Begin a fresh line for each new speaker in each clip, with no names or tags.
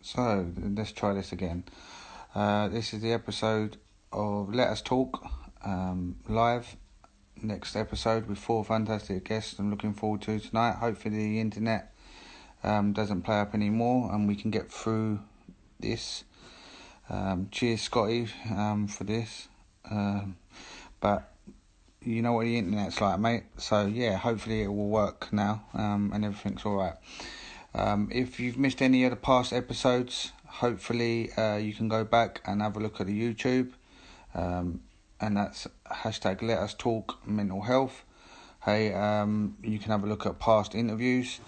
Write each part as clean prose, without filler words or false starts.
So let's try this again. This is the episode of Let Us Talk live. Next episode with 4 fantastic guests I'm looking forward to tonight. Hopefully the internet doesn't play up anymore and we can get through this. Cheers, Scotty, for this. But you know what the internet's like, mate. So yeah, hopefully it will work now and everything's alright. If you've missed any of the past episodes, hopefully you can go back and have a look at the YouTube. And that's hashtag Let Us Talk Mental Health. Hey, you can have a look at past interviews.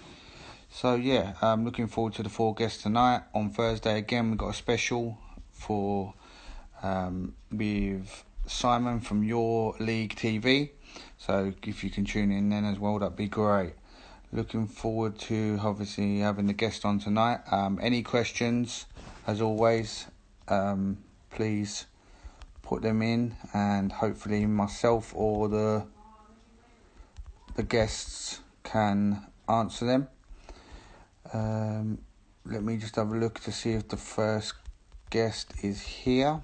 So yeah, I'm looking forward to the 4 guests tonight. On Thursday again, we've got a special for with Simon from Your League TV. So if you can tune in then as well, that'd be great. Looking forward to obviously having the guest on tonight. Any questions, as always, please put them in, and hopefully myself or the guests can answer them. Let me just have a look to see if the first guest is here,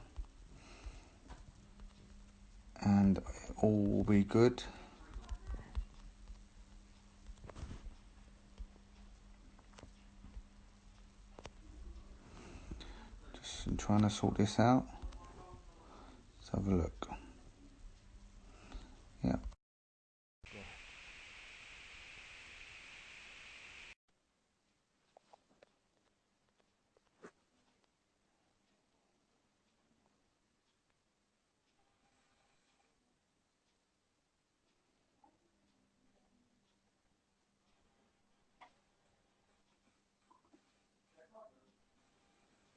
and all will be good. Just trying to sort this out. Let's have a look. Yeah.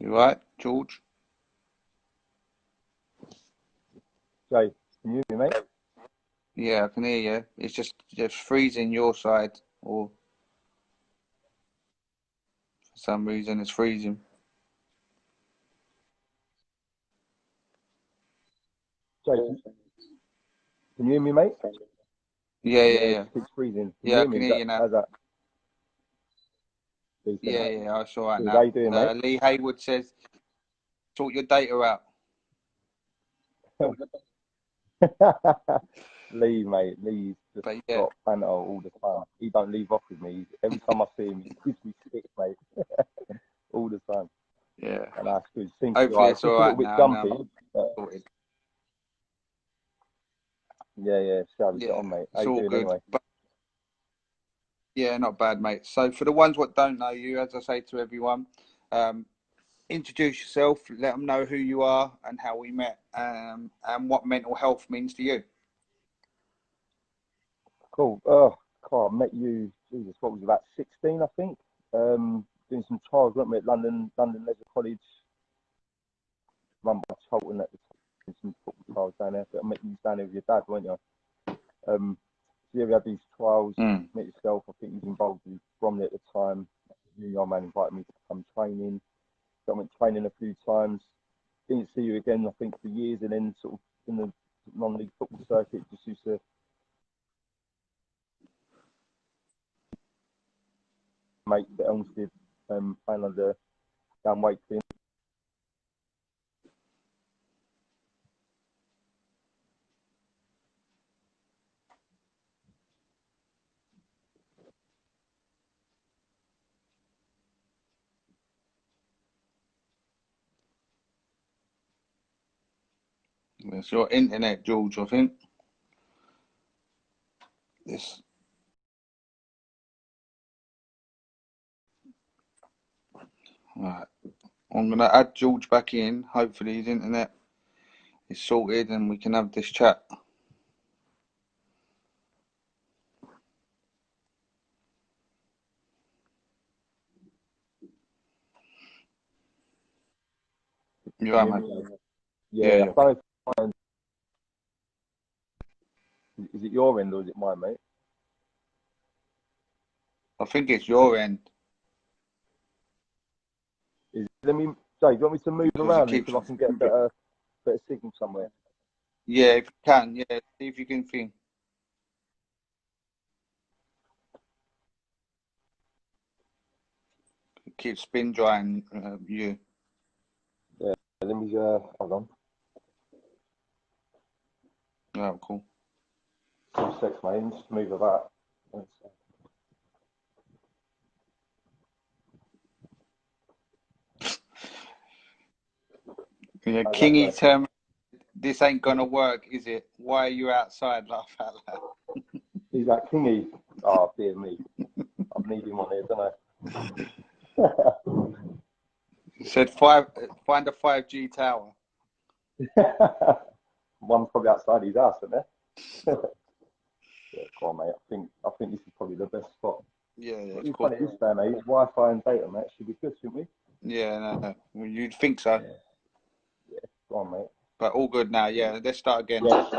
You right, George?
Jay, can you hear me, mate?
Yeah, I can hear you. It's just freezing your side, or for some reason it's freezing.
Jay, can you hear me, mate?
Yeah.
It just keeps freezing. Can you
Yeah, I
hear me?
can hear you now.
How's that? Decent.
Yeah, it's all right
Good. How
now.
you doing, mate?
Lee Haywood says, sort your data out.
Lee, mate. Lee's just
But yeah,
got banter all the time. He don't leave off with me. Every time I see him, he gives me stick, mate. All the time.
yeah.
And that's good. Seems to be
Hopefully
right. It's
it's all
just a
right
little bit
now. Now
jumpy. But
sorted.
yeah. See how we get
Yeah,
on, mate. How
it's
you
all
doing
good.
anyway?
But yeah, not bad, mate. So for the ones what don't know you, as I say to everyone, introduce yourself, let them know who you are and how we met, and what mental health means to you.
Cool. God, I met you, Jesus, what was it, about 16, I think? Doing some trials, weren't we, at London Leisure College, run by Charlton at the time, doing some football trials down there. But I met you down there with your dad, weren't you? So yeah, we had these trials, met yourself, I think you was involved with Bromley at the time. You, your man, invited me to come training. So I went training a few times. Didn't see you again, I think, for years, and then sort of in the non-league football circuit, just used to make the Elmstead, playing under Dan Wakefield.
It's your internet, George, I think. This. Right. I'm going to add George back in. Hopefully his internet is sorted and we can have this chat. You are, man?
Yeah,
Yeah.
I don't know. Is it your end or is it mine, mate?
I think it's your end.
Let me, Jay, do you want me to move
Because it
around
keeps...
until I can get a better signal somewhere?
Yeah, if you can. Yeah, see if you can think. keep spin drying you.
Yeah, let me hold on.
Oh, cool.
2 seconds, mate. Just move about.
Yeah, Kingy term. This ain't gonna work, is it? Why are you outside? Laugh out loud.
He's like, Kingy. Oh, dear me. I need him on here, don't I?
He said find a 5G tower.
One's probably outside his house, isn't there? Yeah, go on, mate. I think this is probably the best spot.
Yeah,
It's
cool.
funny this day, mate. Wi-Fi and data, mate, should be good, shouldn't we?
Yeah, no. Well, you'd think so.
Yeah. Go on, mate.
But all good now. Yeah, let's start again.
Yeah,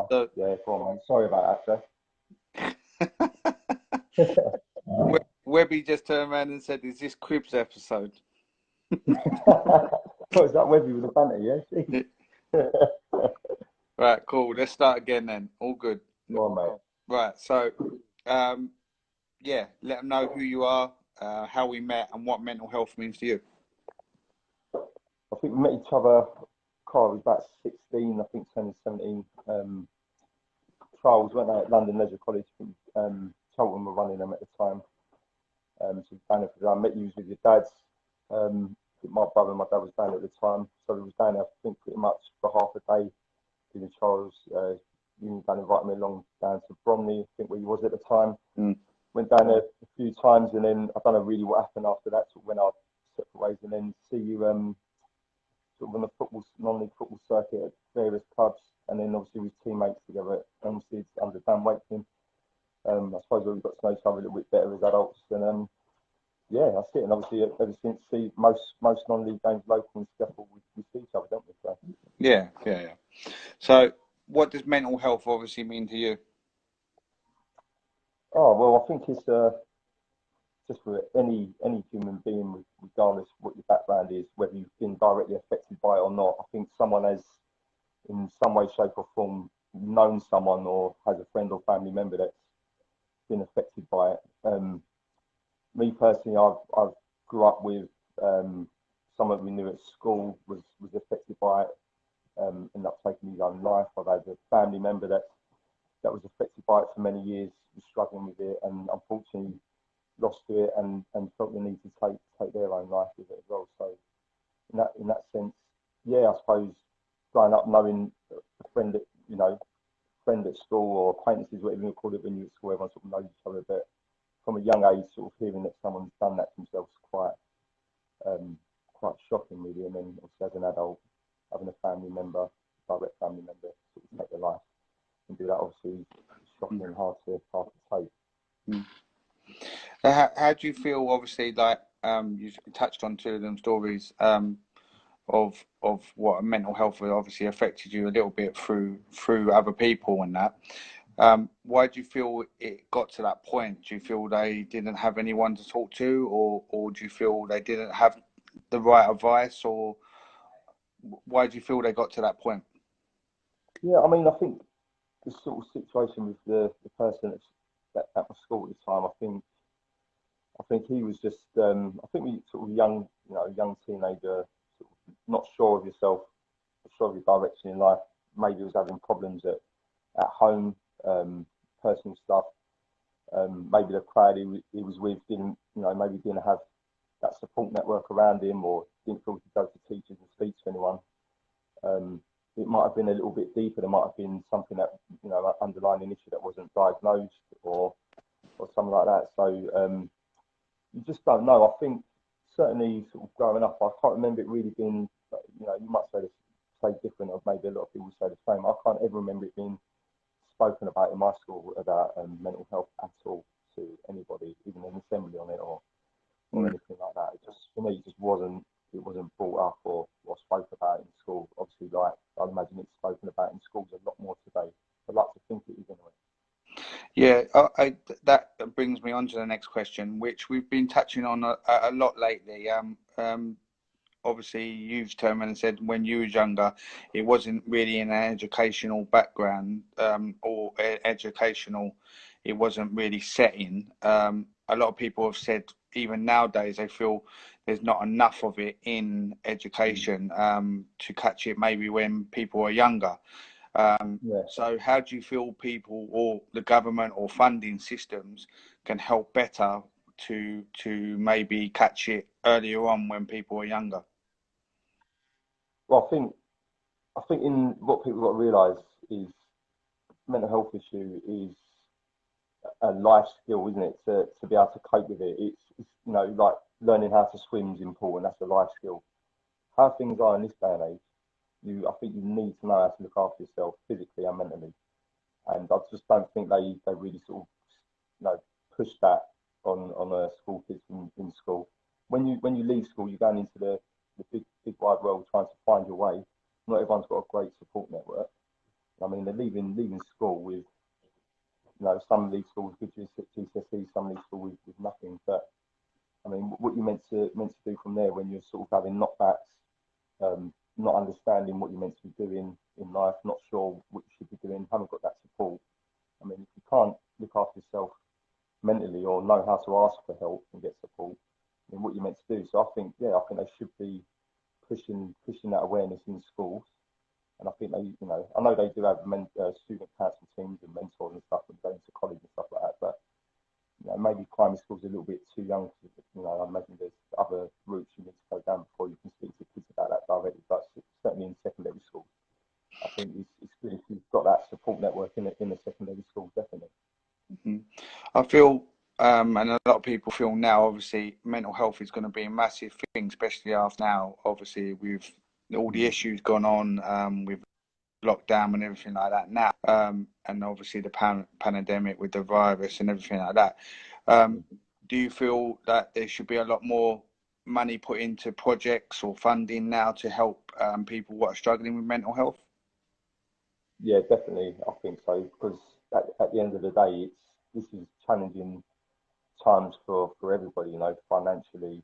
so, yeah, go on, mate. Sorry about that, Joe.
Webby just turned around and said, "Is this Cribs episode?"
What is that, Webby with the banter? Yeah.
Right, cool. Let's start again then. All good.
Go on, mate.
Right. So, yeah, let them know who you are, how we met, and what mental health means to you.
I think we met each other. Carl was about 16, I think, 10 and 17. Trials, weren't they, at London Leisure College? Cheltenham were running them at the time. So I met you with your dads. My brother and my dad was down at the time, so we was down there, I think, pretty much for half a day doing trials. You invited me along down to Bromley, I think, where you was at the time. Went down there a few times, and then I don't know really what happened after that. Sort of went our separate ways, and then see you sort of on the non-league football circuit at various clubs, and then obviously with teammates together. Obviously, it's under Dan Wakeman. I suppose we've got to know each other a little bit better as adults, and yeah, that's it. And obviously, ever since most non-league games local and stuff, we see each other, don't we? So.
Yeah. So, what does mental health obviously mean to you?
Oh well, I think it's just for any human being, regardless what your background is, whether you've been directly affected by it or not. I think someone has, in some way, shape, or form, known someone or has a friend or family member that's been affected by it. Me personally, I've grew up with someone we knew at school was affected by it. Ended up taking his own life. I've had a family member that was affected by it for many years, was struggling with it, and unfortunately lost to it and felt the need to take their own life with it as well. So in that sense, yeah, I suppose growing up knowing a friend friend at school or acquaintances, whatever you call it when you're at school, everyone sort of knows each other, but from a young age, sort of hearing that someone's done that to themselves is quite shocking, really. And then obviously as an adult, having a family member, direct family member, sort of take their life and do that, obviously is shocking and hard to take.
How do you feel? Obviously, like you touched on two of them stories of what mental health obviously affected you a little bit through other people and that. Why do you feel it got to that point? Do you feel they didn't have anyone to talk to, or do you feel they didn't have the right advice, or why do you feel they got to that point?
Yeah, I mean, I think the sort of situation with the person at my school at the time, I think he was just, I think we sort of young teenager, sort of not sure of yourself, not sure of your direction in life. Maybe was having problems at home, personal stuff. Maybe the crowd he was with didn't, maybe didn't have that support network around him, or didn't feel he could go to teachers and speak to anyone. It might have been a little bit deeper. There might have been something that, underlying issue that wasn't diagnosed, or something like that. So you just don't know. I think certainly sort of growing up, I can't remember it really being, you might say different, or maybe a lot of people say the same. I can't ever remember it being spoken about in my school about mental health at all to anybody, even an assembly on it or anything like that. It just, for me, it wasn't brought up or spoke about in school. Obviously, like I'd imagine it's spoken about in schools a lot more today. I'd like to think it is anyway.
Yeah, that brings me on to the next question, which we've been touching on a lot lately. Obviously, you've turned around and said when you was younger, it wasn't really in an educational background educational. It wasn't really set in. A lot of people have said even nowadays they feel there's not enough of it in education to catch it maybe when people are younger.
Yeah.
So how do you feel people or the government or funding systems can help better to maybe catch it earlier on when people are younger?
Well, I think in what people got to realise is mental health issue is a life skill, isn't it? To be able to cope with it. It's like learning how to swim is important. That's a life skill. How things are in this day and age, I think you need to know how to look after yourself physically and mentally. And I just don't think they really sort of push that on school kids in school. When you leave school, you're going into the big wide world trying to find your way. Not everyone's got a great support network. I mean, they're leaving school with some of these schools with GCSE, some of these schools with nothing. But I mean, what you're meant to do from there when you're sort of having knockbacks, not understanding what you're meant to be doing in life, not sure what you should be doing, haven't got that support. I mean, if you can't look after yourself mentally or know how to ask for help and get support, then what you're meant to do. So I think they should be pushing that awareness in schools. And I think I know they do have student council teams and mentors and stuff when going to college and stuff like that. But maybe primary school's a little bit too young. I imagine there's other routes you need to go down before you can speak to kids about that directly. But certainly in secondary schools, I think it's good if you've got that support network in the secondary schools, definitely.
Mm-hmm. I feel, and a lot of people feel now, obviously, mental health is going to be a massive thing, especially after now, obviously, with all the issues gone on with lockdown and everything like that now, and obviously the pandemic with the virus and everything like that. Do you feel that there should be a lot more money put into projects or funding now to help people who are struggling with mental health?
Yeah, definitely. I think so because at the end of the day, this is challenging times for everybody. Financially,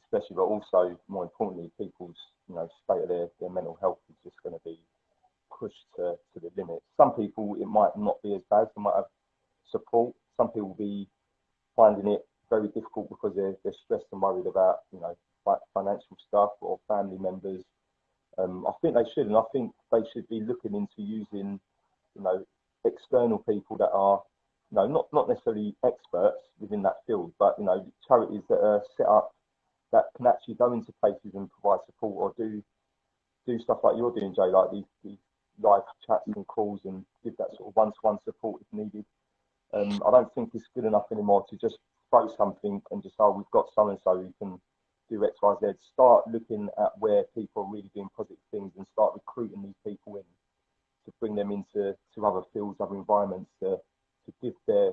especially, but also more importantly, people's state of their mental health is just going to be pushed to the limit. Some people it might not be as bad. They might have support. Some people will be finding it very difficult because they're stressed and worried about like financial stuff or family members. I think they should, and I think they should be looking into using you know external people that are not necessarily experts within that field, but charities that are set up that can actually go into places and provide support or do stuff like you're doing, Jay, like these live chats and calls and give that sort of one-to-one support if needed. I don't think it's good enough anymore to just throw something and just, oh, we've got so and so who can do X, Y, Z. Start looking at where people are really doing positive things and start recruiting these people in to bring them into other fields, other environments to give their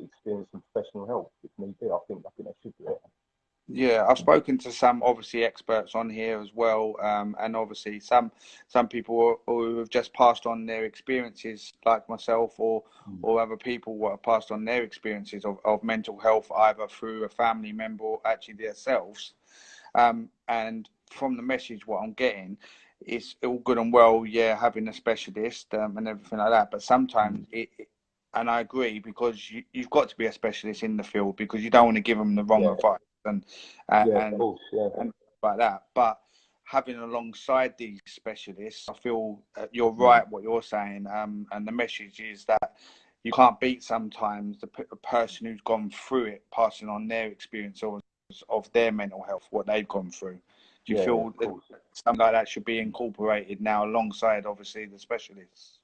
experience and professional help if need be. I think they should do it.
Yeah, I've spoken to some obviously experts on here as well, and obviously some people who have just passed on their experiences, like myself, or other people who have passed on their experiences of mental health either through a family member or actually themselves. And from the message, what I'm getting, it's all good and well, yeah, having a specialist and everything like that, but sometimes and I agree because you've got to be a specialist in the field because you don't want to give them the wrong
Yeah,
advice and
yeah, of
and
course, yeah.
and like that. But having alongside these specialists, I feel you're
Mm.
right what you're saying. And the message is that you can't beat sometimes the person who's gone through it, passing on their experience of their mental health, what they've gone through. Do you
Yeah,
feel
of
that
course.
something like that should be incorporated now alongside, obviously, the specialists?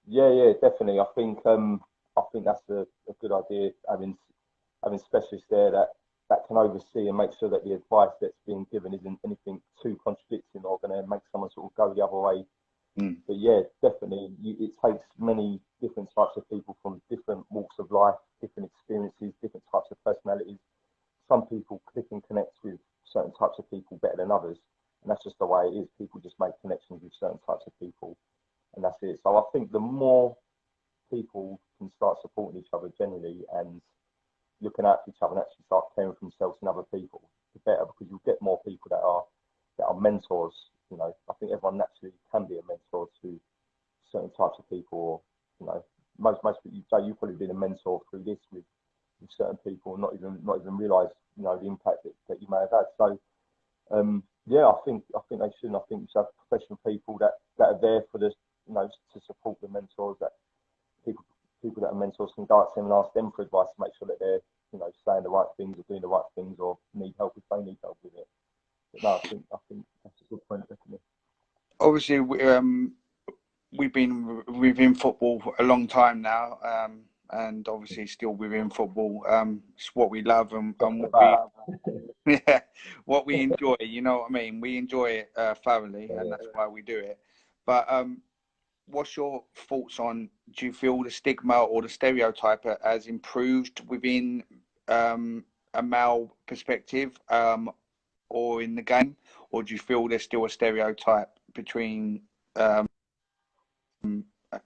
Yeah, yeah, definitely. I think that's a good idea having specialists there that can oversee and make sure that the advice that's being given isn't anything too contradicting or going to make someone sort of go the other way.
Mm.
But yeah, definitely, it takes many different types of people from different walks of life, different experiences, different types of personalities. Some people click and connect with certain types of people better than others, and that's just the way it is. People just make connections with certain types of people, and that's it. So I think the more people can start supporting each other generally and looking out for each other and actually start caring for themselves and other people, the better because you'll get more people that are mentors. I think everyone naturally can be a mentor to certain types of people. Or, most people, Jay, you've probably been a mentor through this with certain people, and not even realise, you know, the impact that you may have had. So yeah, I think they shouldn't. I think you should have professional people that are there for this, you know, to support the mentors. That people that are mentors can go out to them and ask them for advice to make sure that they're, you know, saying the right things or doing the right things or need help if they need help with it. But no, I think that's a good point, definitely.
Obviously, we've been within football for a long time now, and obviously still within football. It's what we love and what we yeah, what we enjoy. You know what I mean? We enjoy it thoroughly, and that's why we do it. But what's your thoughts on? Do you feel the stigma or the stereotype has improved within a male perspective, or in the game, or do you feel there's still a stereotype between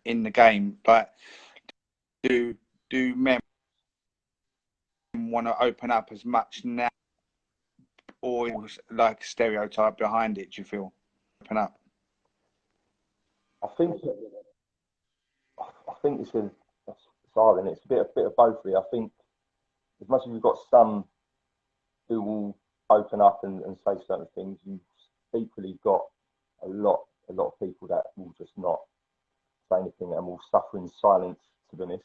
in the game? Like, do men want to open up as much now, or like a stereotype behind it? Do you feel open up?
I think it's hard, and it's a bit of both. Really. I think as much as we've got some who will open up and say certain things, you've equally got a lot of people that will just not say anything and will suffer in silence. To be honest,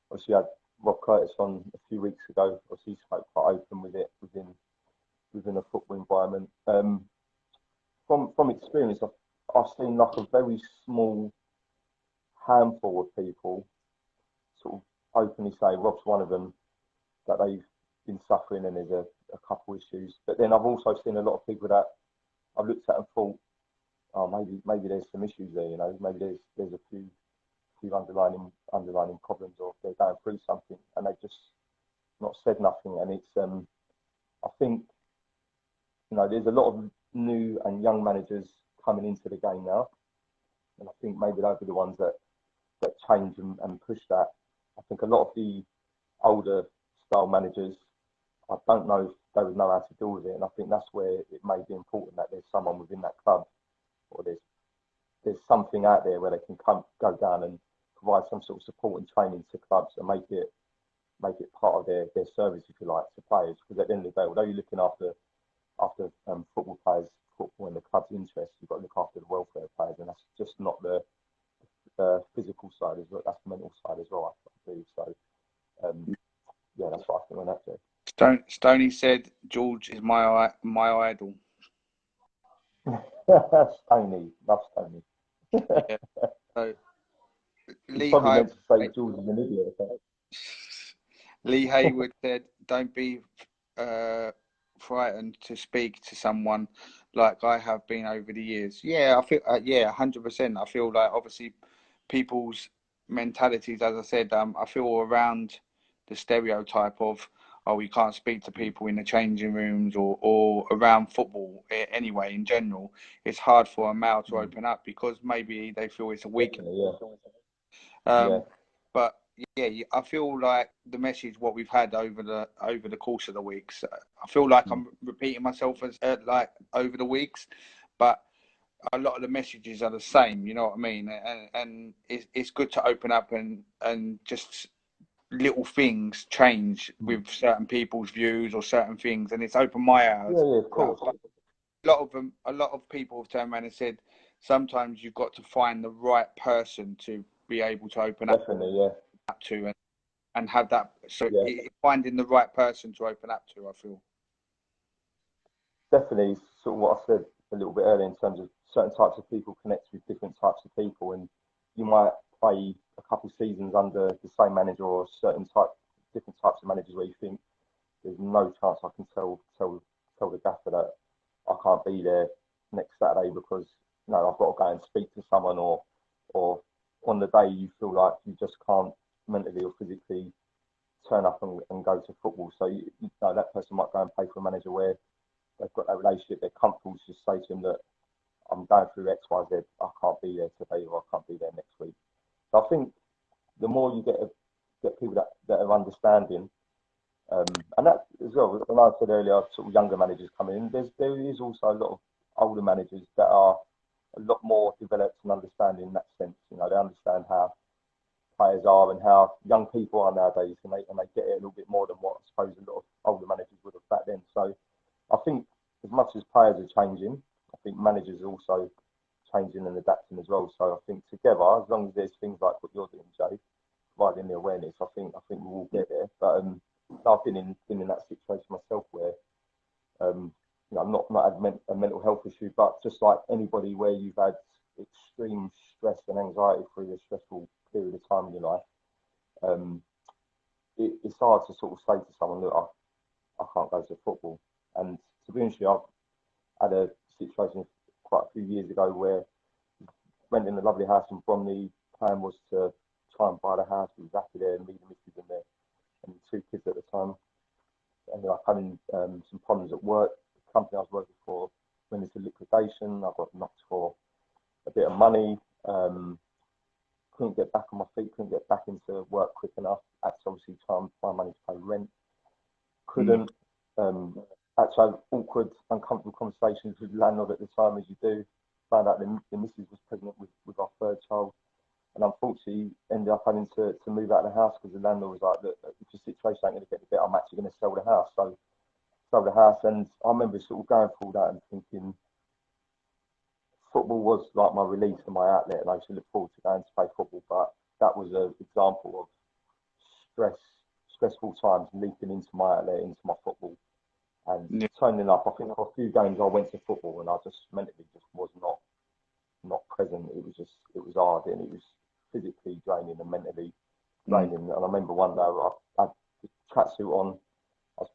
obviously, I had Rob Curtis on a few weeks ago. Obviously, he spoke quite open with it within a football environment. From experience, I've seen like a very small handful of people sort of openly say, Rob's one of them, that they've been suffering and there's a couple issues. But then I've also seen a lot of people that I've looked at and thought, oh, maybe there's some issues there, you know, maybe there's a few underlying problems, or they're going through something and they've just not said nothing. And it's I think, you know, there's a lot of new and young managers coming into the game now, and I think maybe they'll be the ones that change and push that. I think a lot of the older style managers, I don't know if they would know how to deal with it, and I think that's where it may be important that there's someone within that club, or there's something out there where they can go down and provide some sort of support and training to clubs and make it part of their service, if you like, to players. Because at the end of the day, although you're looking after football players, football and the club's interests, you've got to look after the welfare of players, and that's just not the physical side as well. That's the mental side as well, I believe. So yeah, that's what I think on that, Jay.
Stoney said George is my idol.
Stoney, love Stoney.
Yeah. So
He probably meant to say George is an idiot.
Lee Hayward said, "Don't be frightened to speak to someone like I have been over the years." Yeah, I feel 100%. I feel like obviously people's mentalities, as I said, I feel around the stereotype of, oh, you can't speak to people in the changing rooms or around football anyway. In general, it's hard for a male to open up because maybe they feel it's a weakness.
Yeah.
But yeah, I feel like the message what we've had over the course of the weeks, I feel like I'm repeating myself as like over the weeks, but a lot of the messages are the same. You know what I mean? And it's good to open up and just little things change with certain people's views or certain things, and it's opened my eyes.
Yeah, of course.
A lot of people have turned around and said sometimes you've got to find the right person to be able to open up to and have that. So finding the right person to open up to, I feel.
Definitely, sort of what I said a little bit earlier in terms of certain types of people connect with different types of people, and you might play a couple of seasons under the same manager or different types of managers where you think there's no chance I can tell the gaffer that I can't be there next Saturday because I've got to go and speak to someone, or on the day you feel like you just can't mentally or physically turn up and go to football. So you know that person might go and play for a manager where they've got that relationship, they're comfortable to just say to them that I'm going through X, Y, Z, I can't be there today or I can't be there next week. So I think the more you get people that are understanding, and that as well, when I said earlier, sort of younger managers coming in, there is also a lot of older managers that are a lot more developed and understanding in that sense. You know, they understand how players are and how young people are nowadays, and they get it a little bit more than what I suppose a lot of older managers would have back then. So I think as much as players are changing, I think managers are also changing and adapting as well. So I think together, as long as there's things like what you're doing, Jay, providing the awareness, I think we will get there. But I've been in that situation myself where I'm not had a mental health issue, but just like anybody where you've had extreme stress and anxiety through a stressful period of time in your life, it's hard to sort of say to someone, look, I can't go to football. And to be honest with you, I've had a situation quite a few years ago where I went in a lovely house in Bromley. Plan was to try and buy the house. We was happy there, me, the missus, and 2 kids at the time. And then I had some problems at work. The company I was working for went into liquidation. I got knocked for a bit of money. Couldn't get back on my feet. Couldn't get back into work quick enough. Had to obviously try and find money to pay rent. Couldn't. Had to have awkward, uncomfortable conversations with the landlord at the time, as you do. Found out the missus was pregnant with our 3rd child. And unfortunately, ended up having to move out of the house because the landlord was like, look, if the situation ain't going to get any better, I'm actually going to sell the house. So, sold the house. And I remember sort of going through that and thinking, football was like my release and my outlet, and I used to look forward to going to play football. But that was an example of stressful times leaping into my outlet, into my football. And turning up, I think for a few games I went to football and I just mentally just was not present. It was hard and it was physically draining and mentally draining. And I remember one day I had the tracksuit on. I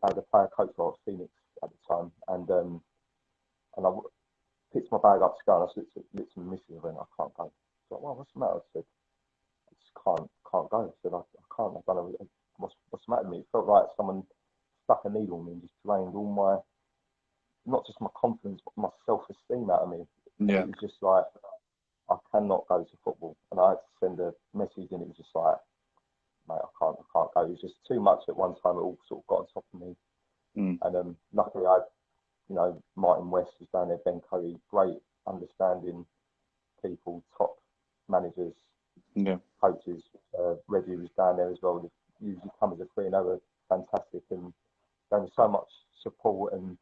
had a player coach for Phoenix at the time, and I picked my bag up to go, and I looked at my missus and went, I can't go. I was like, well, what's the matter? I said, I just can't go. I said, I can't. I don't know what's the matter with me. It felt like someone stuck a needle in me and just drained all my, not just my confidence, but my self-esteem out of me. Yeah. It was just like, I cannot go to football. And I had to send a message, and it was just like, mate, I can't go. It was just too much at one time. It all sort of got on top of me. And luckily, Martin West was down there, Ben Curry, great understanding people, top managers, coaches. Reggie was down there as well. They usually come as a free, and they were fantastic, and there was so much support, and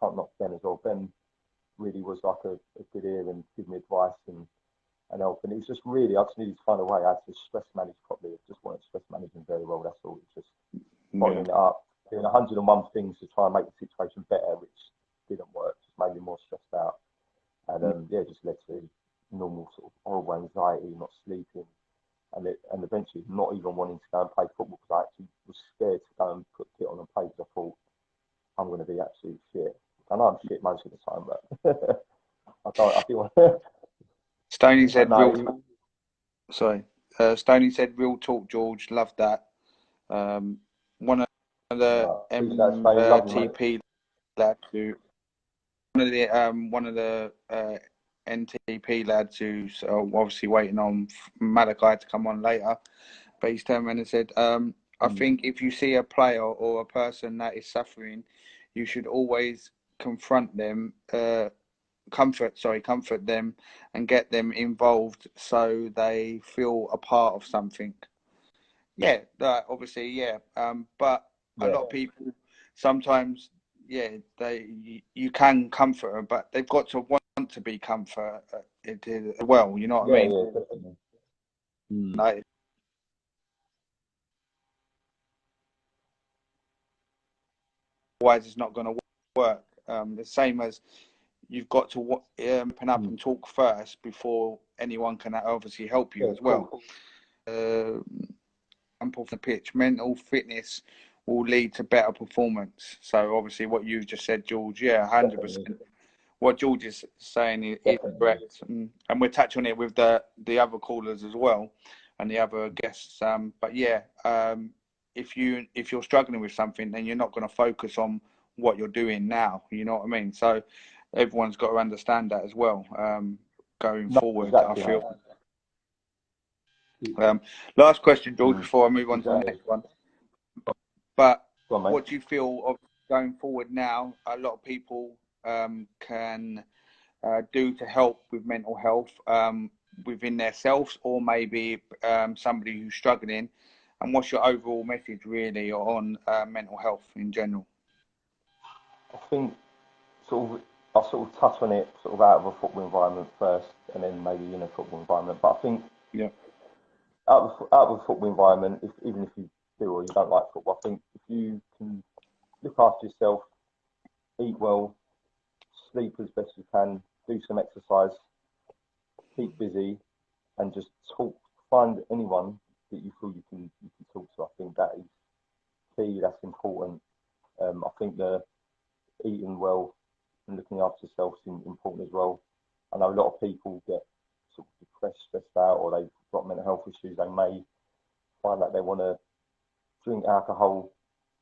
can't knock Ben as well. Ben really was like a good ear and give me advice and help. And it was just really, I just needed to find a way. I had to stress manage properly. I just wanted to stress manage him very well. That's all. It's just bottling it up, doing 101 things to try and make the situation better, which didn't work. Just made me more stressed out. And just led to normal sort of horrible anxiety, not sleeping, and eventually not even wanting to go and play football because I actually was scared to go and put kit on and play because I thought I'm going to be absolute shit. I know I'm shit most of the time, but I feel.
Stoney said, Stoney said, real talk, George. Love that. One of the TP lads who, one of the NTP lads who's obviously waiting on Malachi to come on later, but he's turned around and said, I think if you see a player or a person that is suffering, you should always confront them, comfort them, and get them involved so they feel a part of something. Yeah, obviously, yeah. But a lot of people sometimes, you can comfort them, but they've got to want to be comforted as well. You know what I mean?
Yeah, definitely.
Like, otherwise, it's not going to work. The same as you've got to open up and talk first before anyone can obviously help you as well. Off the pitch, mental fitness will lead to better performance. So obviously, what you just said, George, 100%. What George is saying is correct, and we'll touch on it with the other callers as well and the other guests. But if you're struggling with something, then you're not going to focus on what you're doing now. You know what I mean? So everyone's got to understand that as well. Going forward, exactly. I feel. Last question, George, before I move on to the next one. But what do you feel of going forward now? A lot of people can do to help with mental health. within themselves, or maybe somebody who's struggling? And what's your overall message really on mental health in general?
I think I'll sort of touch on it sort of out of a football environment first, and then maybe in a football environment. But I think
Yeah.
out of a football environment, even if you do or you don't like football, I think if you can look after yourself, eat well, sleep as best you can, do some exercise, keep busy, and just talk. Find anyone that you feel you can talk to. I think that is key. That's important. I think the eating well and looking after yourself is important as well. I know a lot of people get sort of depressed, stressed out, or they've got mental health issues. They may find that they want to drink alcohol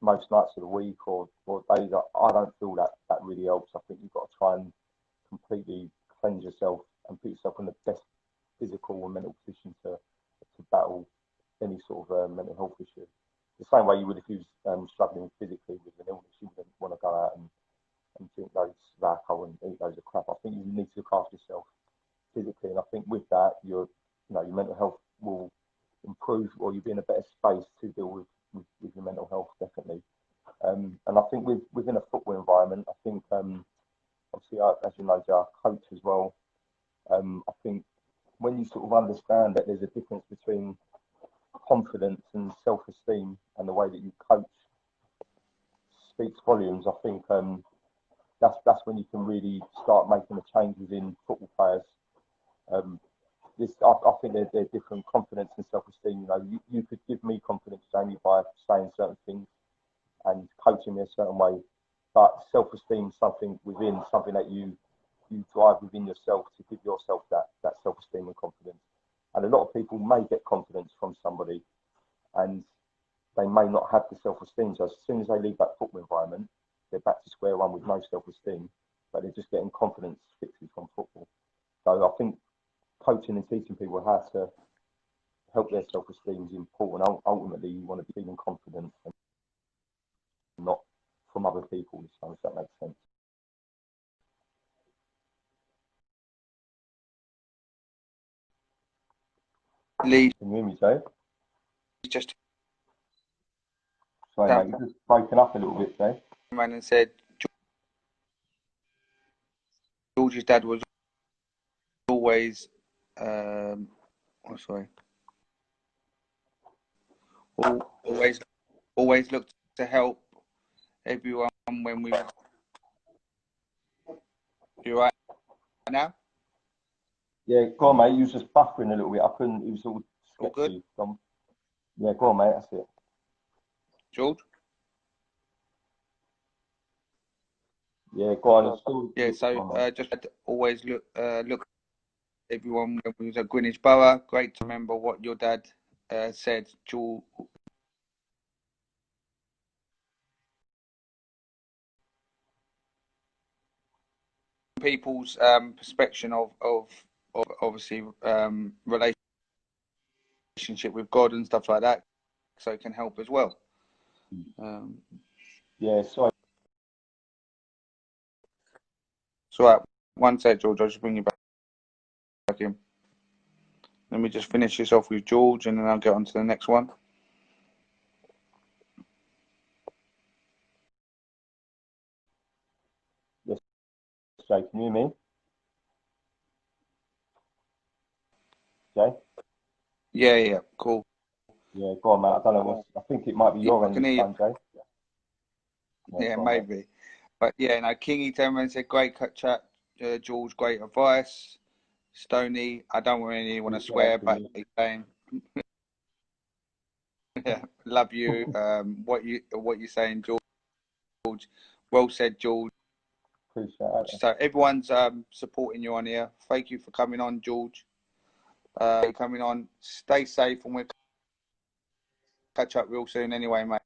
most nights of the week or days. I don't feel that really helps. I think you've got to try and completely cleanse yourself and put yourself in the best physical and mental position to battle any sort of mental health issue. The same way you would if you was struggling physically with an illness, you wouldn't want to go out and drink loads of alcohol and eat loads of crap. I think you need to look after yourself physically, and I think with that, your mental health will improve, or you'll be in a better space to deal with your mental health, definitely. And I think within a football environment, I think obviously, as you know, Joe, I coach as well. I think when you sort of understand that there's a difference between confidence and self-esteem, and the way that you coach speaks volumes. I think that's when you can really start making a change within football players. I think they're different. Confidence and self-esteem. You could give me confidence, Jamie, by saying certain things and coaching me a certain way, but self-esteem is something within, something that you drive within yourself to give yourself that self-esteem and confidence. And a lot of people may get confidence from somebody, and they may not have the self-esteem. So as soon as they leave that football environment, they're back to square one with no self-esteem, but they're just getting confidence fixes from football. So I think coaching and teaching people how to help their self-esteem is important. Ultimately, you want to be feeling confident and not from other people. So if that makes sense.
Lee,
Can you hear me, Jay?
just
Sorry, mate, you're just breaking up a little bit, Jay.
man and said George's dad was always, sorry, always looked to help everyone when we. You right now?
Yeah, go on, mate. You was just buffering a little bit. I couldn't. It was all
All good,
sketchy. Yeah, go on, mate. That's it.
George?
Yeah, go on.
Yeah, so just always look everyone when we was at Greenwich Borough. Great to remember what your dad said. George, people's perception of obviously relationship with God and stuff like that, so it can help as well.
Yeah, sorry.
So right, one sec, George. I'll just bring you back in. Let me just finish this off with George, and then I'll get on to the next one.
Yes, Jay. Can you hear me? Jay?
Yeah, cool.
Yeah, go on, mate. I don't know I think it might be your end this time, Jay.
Yeah, maybe. But yeah, no, Kingy turned around and said, great chat, George, great advice. Stoney, I don't really want to swear, but he's saying, yeah, love you. What you saying, George? Well said, George.
Appreciate it.
So everyone's supporting you on here. Thank you for coming on, George. Coming on. Stay safe, and we'll catch up real soon anyway, mate.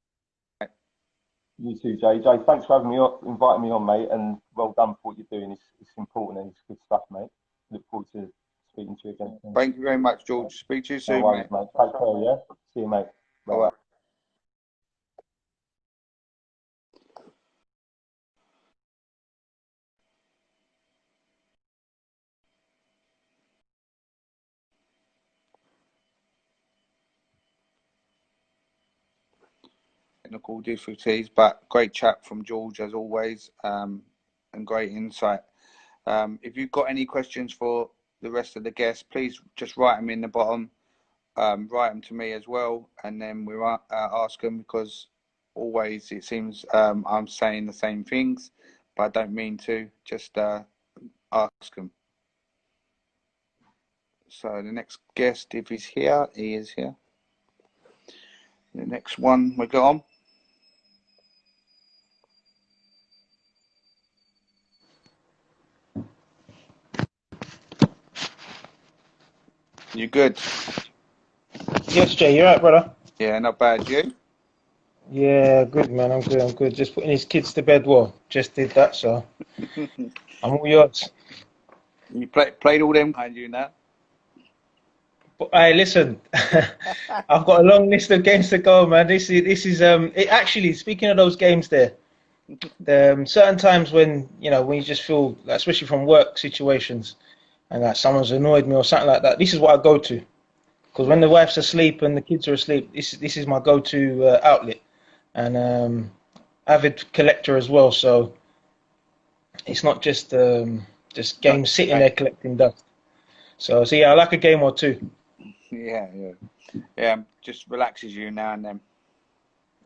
You too, Jay. Jay, thanks for having me on, inviting me on, mate, and well done for what you're doing. It's important and it's good stuff, mate. Look forward to speaking to you again.
Thank you very much, George. Speak to you soon,
no worries, mate. Take care, yeah? See you, mate. Bye.
technical difficulties, but great chat from George as always, and great insight. If you've got any questions for the rest of the guests, please just write them in the bottom. Write them to me as well, and then we ask them, because always it seems I'm saying the same things, but I don't mean to. Just ask them. So the next guest, if he's here, he is here. The next one we got on. You good?
Yes, Jay, you're right, brother.
Yeah, not bad. You?
Yeah, good, man. I'm good. I'm good. Just putting his kids to bed. Well, just did that, so I'm all yours.
You played all them behind you now.
But hey, listen, I've got a long list of games to go, man. This is it actually, speaking of those games there, the certain times when when you just feel like, especially from work situations, and like someone's annoyed me or something like that. This is what I go to, because when the wife's asleep and the kids are asleep, this is my go-to outlet, and avid collector as well. So it's not just games sitting there collecting dust. So yeah, I like a game or two.
Yeah. Just relaxes you now and then.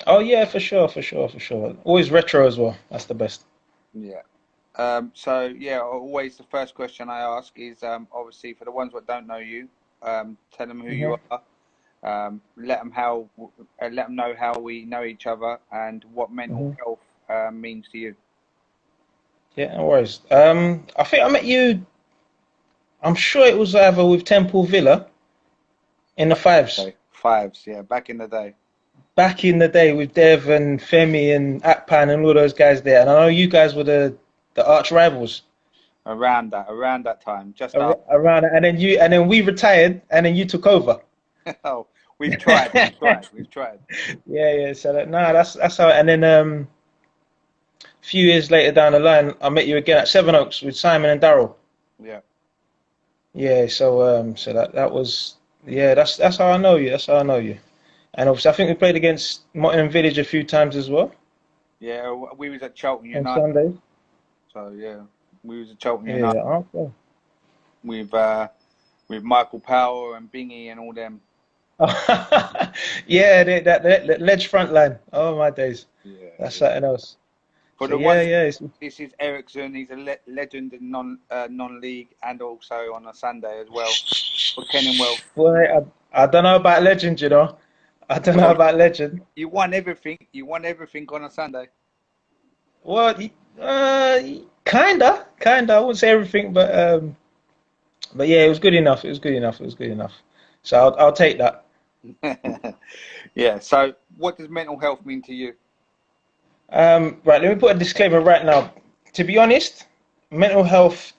Oh yeah, for sure. Always retro as well. That's the best.
Yeah. So yeah, always the first question I ask is obviously for the ones that don't know you, tell them who you are. Let them know how we know each other and what mental health means to you.
Yeah, no worries. I think I met you. I'm sure it was either with Temple Villa in the fives.
Fives, yeah, back in the day.
Back in the day with Dev and Femi and Akpan and all those guys there. And I know you guys were the arch rivals.
Around that time, just
around, and then we retired, and then you took over.
Oh, we've tried.
Yeah. So that's how. And then a few years later down the line, I met you again at Seven Oaks with Simon and Daryl.
Yeah.
Yeah. So that was that's how I know you. That's how I know you. And obviously, I think we played against Mottingham Village a few times as well.
Yeah, we was at Charlton
on
United.
Sundays.
So yeah, we was at Charlton
United.
Yeah,
okay.
With Michael Power and Bingy and all them.
Yeah, that ledge front line. Oh my days. Yeah, that's something else.
For
so,
the ones, this is Errison. He's a legend in non-league and also on a Sunday as well for Kenilworth.
Boy, I don't know about legend, you know. I don't know about legend.
You won everything. You won everything on a Sunday.
Well, kinda. I wouldn't say everything, but yeah, it was good enough. It was good enough. So I'll take that.
Yeah. So, what does mental health mean to you?
Right. Let me put a disclaimer right now. To be honest, mental health,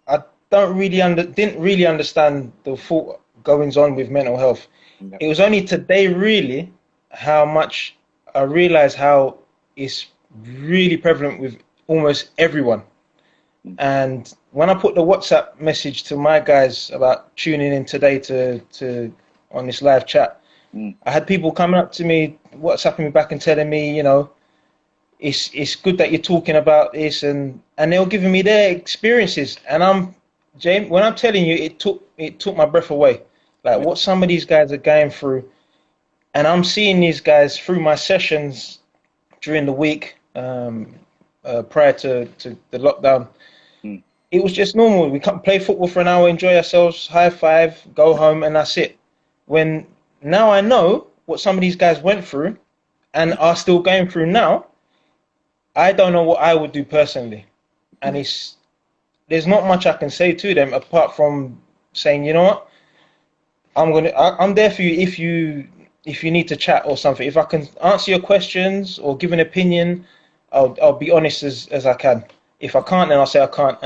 I didn't really understand the full goings on with mental health. No. It was only today, really, how much I realized how it's really prevalent with almost everyone. And when I put the WhatsApp message to my guys about tuning in today to on this live chat, I had people coming up to me, WhatsApping me back and telling me, it's good that you're talking about this, and they were giving me their experiences. And James, when I'm telling you, it took my breath away. Like what some of these guys are going through, and I'm seeing these guys through my sessions during the week prior to the lockdown. It was just normal. We come play football for an hour, enjoy ourselves, high five, go home, and that's it. When now I know what some of these guys went through and are still going through now, I don't know what I would do personally. And there's not much I can say to them apart from saying, you know what, I'm there for you if you need to chat or something. If I can answer your questions or give an opinion, I'll be honest as I can. If I can't, then I'll say I can't,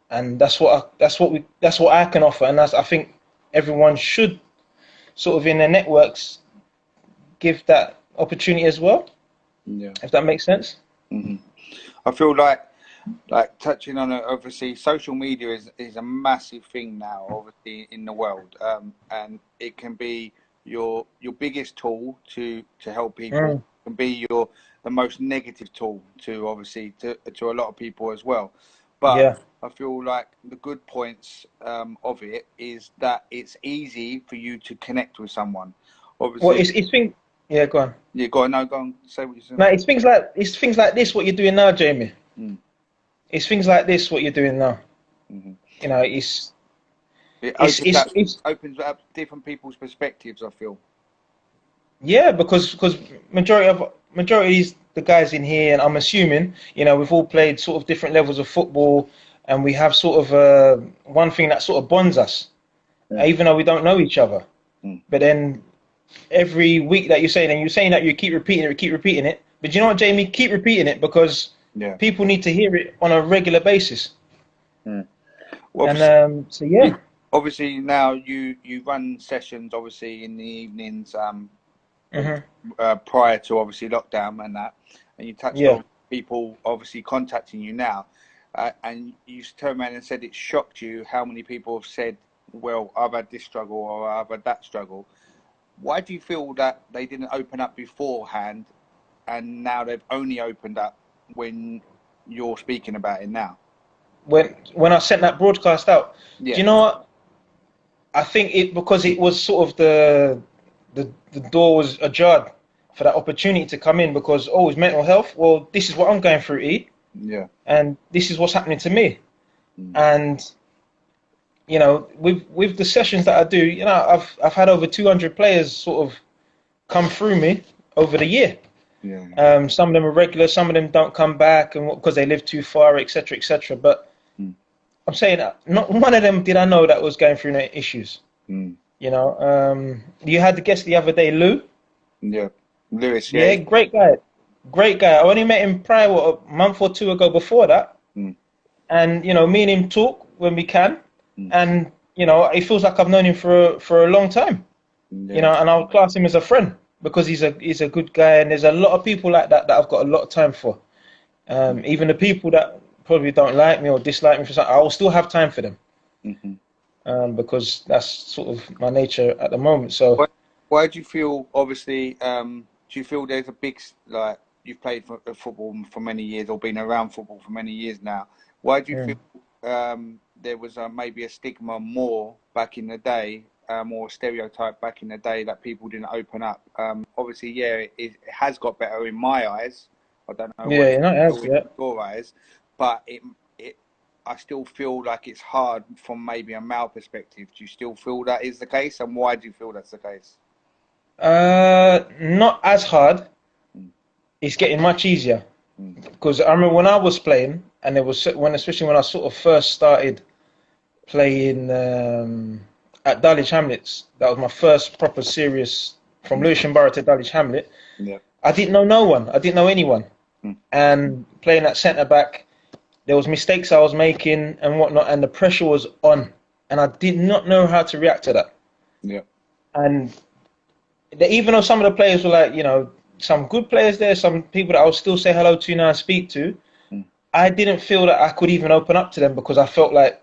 and that's what I can offer, and I think everyone should sort of in their networks give that opportunity as well. Yeah. If that makes sense.
Mm-hmm. I feel like touching on it. Obviously, social media is a massive thing now, obviously in the world, and it can be your biggest tool to help people
Mm.
can be the most negative tool to obviously to a lot of people as well. But
Yeah.
I feel like the good points of it is that it's easy for you to connect with someone.
Well,
Obviously,
it's things. Yeah, go on.
you got to know. Go on, say what you're saying.
No, it's things like this. What you're doing now, Jamie.
Mm.
It's things like this. What you're doing now.
Hmm.
You know, it's
It
it's it's it's
opens up different people's perspectives. I feel.
yeah, because majority of the guys in here, and I'm assuming, you know, we've all played sort of different levels of football, and we have sort of one thing that sort of bonds us,
Yeah.
even though we don't know each other.
Mm.
But then every week that you're saying that you keep repeating it. But you know what, Jamie? Keep repeating it because
Yeah.
people need to hear it on a regular basis.
Mm. Well,
And so
you,
yeah,
obviously now you run sessions obviously in the evenings
hmm
prior to obviously lockdown and that, and you touched
yeah.
on people obviously contacting you now, and you turned around and said it shocked you how many people have said, well, I've had this struggle or I've had that struggle. Why do you feel that they didn't open up beforehand and now they've only opened up when you're speaking about it now?
When I sent that broadcast out, do
Yeah.
you know what? I think because it was sort of the door was ajar for that opportunity to come in because it's mental health. Well, this is what I'm going through,
Yeah.
and this is what's happening to me.
Mm.
And you know, with the sessions that I do, you know, I've had over 200 players sort of come through me over the year.
Yeah.
Some of them are regular, some of them don't come back, and because they live too far, etc., etc. But
Mm.
I'm saying that not one of them did I know that was going through no issues.
Mm.
You know, you had the guest the other day, Lou.
Yeah. Lewis, yeah.
Yeah, great guy, great guy. I only met him prior a month or two ago before that,
Mm.
and you know, me and him talk when we can,
Mm.
and you know, it feels like I've known him for a long time. You
Yeah.
know, and I'll class him as a friend because he's a good guy, and there's a lot of people like that I've got a lot of time for. Even the people that probably don't like me or dislike me for something, I will still have time for them
Mm-hmm.
because that's sort of my nature at the moment. So,
Why do you feel, obviously, do you feel there's a big, like, you've played football for many years or been around football for many years now. Why do you feel
mm,
there was maybe a stigma more back in the day, or a stereotype back in the day that people didn't open up? Obviously, yeah, it has got better in my eyes. I don't know what
yeah,
you
you know,
feel
as
in
yeah.
your eyes, but I still feel like it's hard from maybe a male perspective. Do you still feel that is the case, and why do you feel that's the case?
Not as hard.
Mm.
It's getting much easier
Mm.
because I remember when I was playing, and it was especially when I sort of first started playing at Dulwich Hamlets. That was my first proper serious from
Mm.
Lewisham Borough to Dulwich Hamlet.
Yeah.
I didn't know no one. I didn't know anyone.
Mm.
And playing at centre back, there was mistakes I was making and whatnot, and the pressure was on, and I did not know how to react to that.
Yeah.
And even though some of the players were like, you know, some good players there, some people that I'll still say hello to now and speak to,
Mm.
I didn't feel that I could even open up to them because I felt like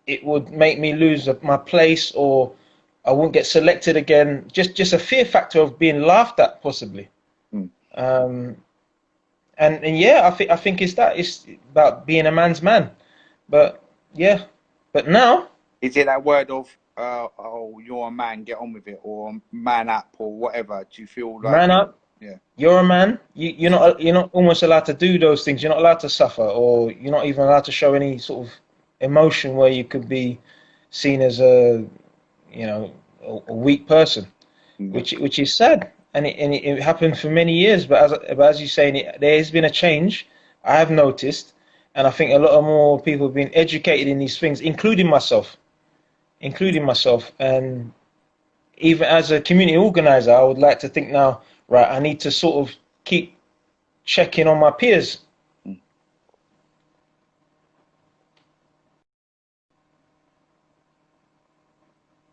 it would make me lose my place or I wouldn't get selected again. Just a fear factor of being laughed at, possibly.
Mm.
Um, and yeah, I think it's about being a man's man. But yeah, but now
Is it that word of oh, you're a man, get on with it, or man up, or whatever? Do you feel like
man up.
yeah,
You're a man. You're not almost allowed to do those things. You're not allowed to suffer, or you're not even allowed to show any sort of emotion where you could be seen as you know, a weak person,
yeah,
which is sad, and it happened for many years. But as you say, there has been a change. I have noticed, and I think a lot of more people have been educated in these things, including myself, and even as a community organizer, I would like to think now, right, I need to sort of keep checking on my peers.
mm.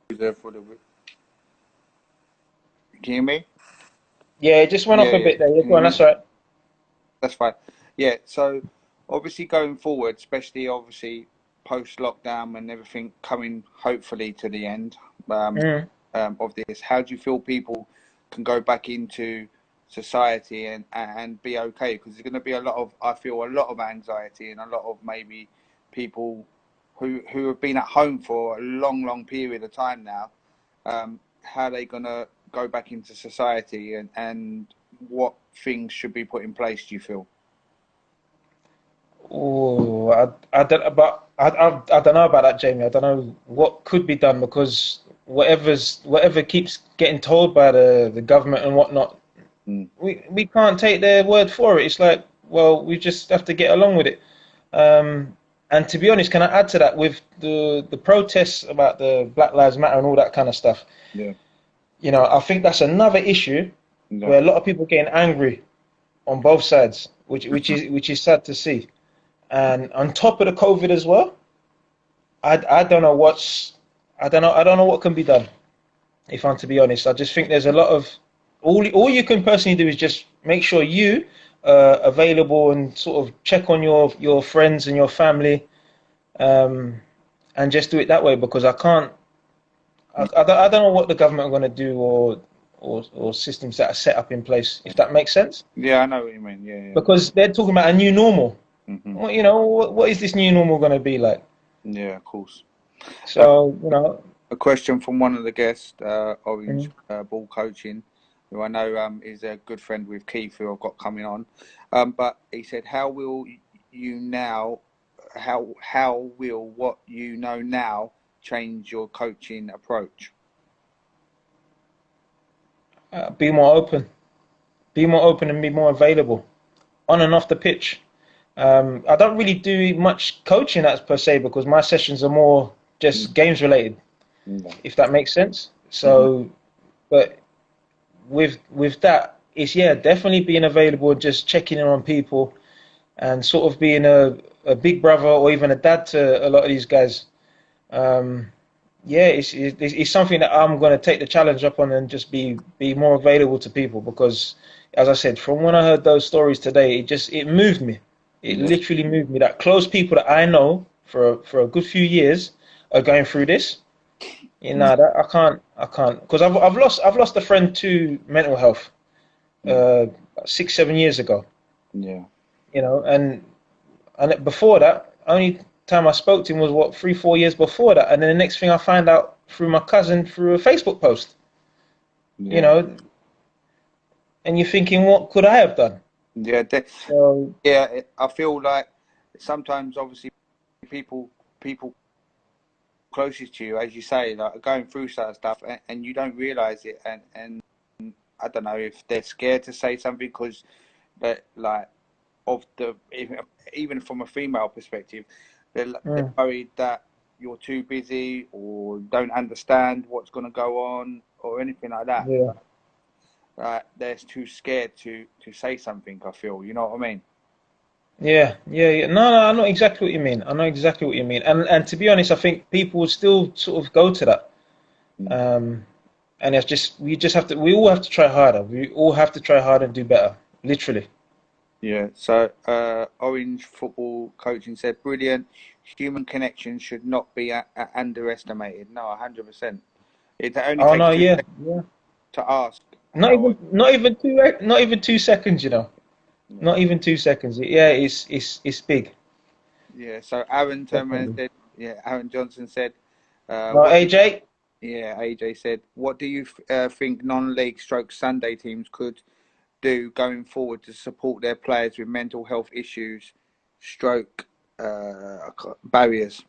There for the can you hear me?
Yeah, it just went
Yeah,
off a
yeah.
bit there. Yeah,
Can
go
you
on,
hear
that's
me?
right.
That's fine. Yeah. So obviously going forward, especially obviously post lockdown and everything coming hopefully to the end. Um,
Mm.
of this? How do you feel people can go back into society and be okay? Because there's going to be I feel a lot of anxiety and a lot of maybe people who have been at home for a long period of time now. How are they going to go back into society, and what things should be put in place, do you feel?
Oh, I don't, but I don't know about that, Jamie. I don't know what could be done because whatever keeps getting told by the government and whatnot, we can't take their word for it. It's like, well, we just have to get along with it. And to be honest, can I add to that with the protests about the Black Lives Matter and all that kind of stuff?
Yeah.
You know, I think that's another issue where a lot of people are getting angry on both sides, which is sad to see. And on top of the COVID as well, I don't know I don't know what can be done. If I'm to be honest, I just think there's a lot of all you can personally do is just make sure you available and sort of check on your friends and your family, and just do it that way because I can't. I don't know what the government are going to do or systems that are set up in place, if that makes sense.
Yeah, I know what you mean. Yeah.
Because they're talking about a new normal.
Mm-hmm.
Well, you know, what is this new normal going to be like?
Yeah, of course.
So, you know.
A question from one of the guests, Orange Ball Coaching, who I know is a good friend with Keith, who I've got coming on. But he said, how will what you know now change your coaching approach?
Be more open. Be more open and be more available on and off the pitch. I don't really do much coaching as per se because my sessions are more just games related, if that makes sense. So, but with that, it's definitely being available, just checking in on people, and sort of being a big brother or even a dad to a lot of these guys. It's something that I'm going to take the challenge up on and just be more available to people because, as I said, from when I heard those stories today, it moved me. It literally moved me that close people that I know for a good few years are going through this. You know, that I can't because I've lost a friend to mental health 6-7 years ago.
Yeah.
You know, and before that, only time I spoke to him was 3-4 years before that, and then the next thing I find out through my cousin through a Facebook post. Yeah. You know, and you're thinking, what could I have done?
Yeah, I feel like sometimes, obviously, people closest to you, as you say, like are going through certain stuff, and you don't realise it, and I don't know if they're scared to say something because, like, even from a female perspective, they're worried that you're too busy or don't understand what's going to go on or anything like that.
Yeah.
They're too scared to say something, I feel. You know what I mean?
Yeah. No, I know exactly what you mean. And to be honest, I think people will still sort of go to that. And it's just we all have to try harder. We all have to try harder and do better. Literally.
Yeah. So Orange Football Coaching said, brilliant. Human connection should not be underestimated. No, 100%. It only takes 2 seconds to ask.
Not even 2 seconds, you know. Yeah. Not even 2 seconds. Yeah, it's big.
Yeah. So Aaron Aaron Johnson said.
AJ.
AJ said, what do you think non-league / Sunday teams could do going forward to support their players with mental health issues / barriers?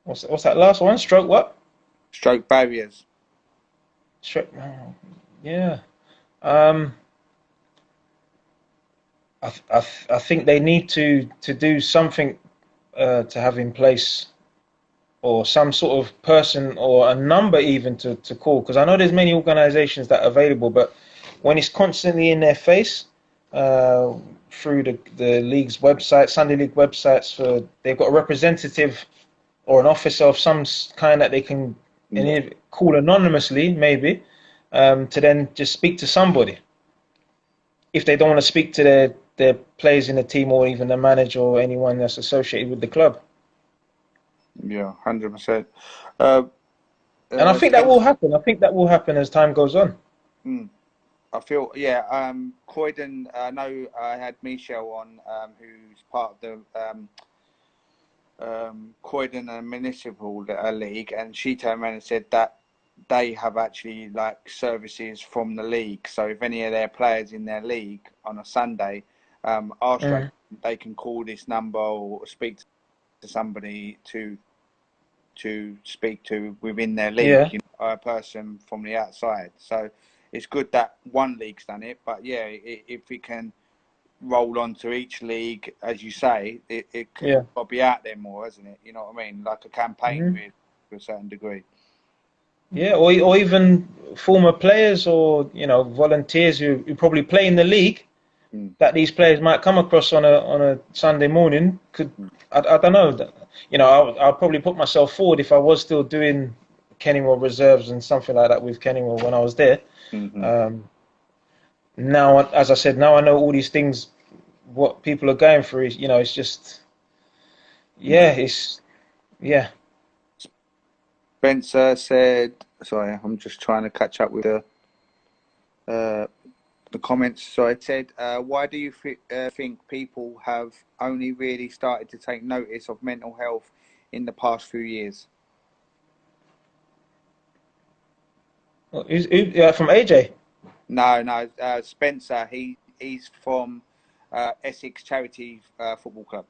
What's that last one? Stroke what?
Stroke barriers.
Yeah. I think they need to do something to have in place, or some sort of person or a number even to call, because I know there's many organizations that are available, but when it's constantly in their face through the league's website, Sunday League websites, they've got a representative or an officer of some kind that they can call anonymously, maybe, to then just speak to somebody if they don't want to speak to their players in the team or even the manager or anyone that's associated with the club.
Yeah, 100%. Uh,
And I think that will
Spence,
happen. I think that will happen as time goes on.
mm, I feel, yeah, Croydon, I know I had Michelle on, who's part of the Croydon and Municipal League, and she turned around and said that they have actually like services from the league. So if any of their players in their league on a Sunday are struggling,
Mm.
they can call this number or speak to somebody to speak to within their league,
Yeah.
a person from the outside. So it's good that one league's done it, but yeah, if it can roll on to each league, as you say, it's
Yeah.
got to be out there more, hasn't it? You know what I mean? Like a campaign,
Hmm.
really, to a certain degree.
Yeah, or even former players or volunteers who probably play in the league
Mm,
that these players might come across on a Sunday morning could
mm,
I don't know. I'll probably put myself forward if I was still doing Kenningwell reserves and something like that with Kenningwell when I was there.
mm-hmm.
Um, Now, as I said, now I know all these things, what people are going through. It's just, yeah,
Yeah.
yeah,
Spencer said, sorry, I'm just trying to catch up with uh, the comments. So it said, why do you think people have only really started to take notice of mental health in the past few years?
From AJ.
No, no, Spencer. He's from Essex Charity Football Club.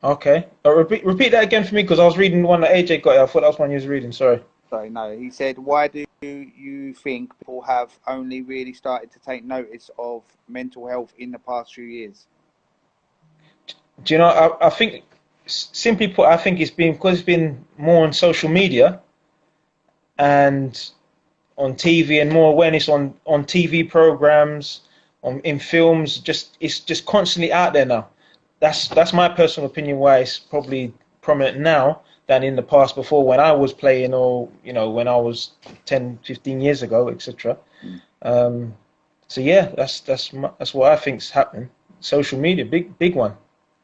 Okay, repeat that again for me because I was reading the one that AJ got. I thought that was one you was reading. Sorry.
Sorry, no. He said, why do you think people have only really started to take notice of mental health in the past few years?
Do you know? I think, simply put, I think it's been because it's been more on social media and on TV and more awareness on TV programs, in films. Just it's just constantly out there now. That's my personal opinion. Why it's probably prominent now than in the past before when I was playing or when I was 10, 15 years ago, etc.
Mm.
Um, so yeah, that's what I think's happening. Social media, big one.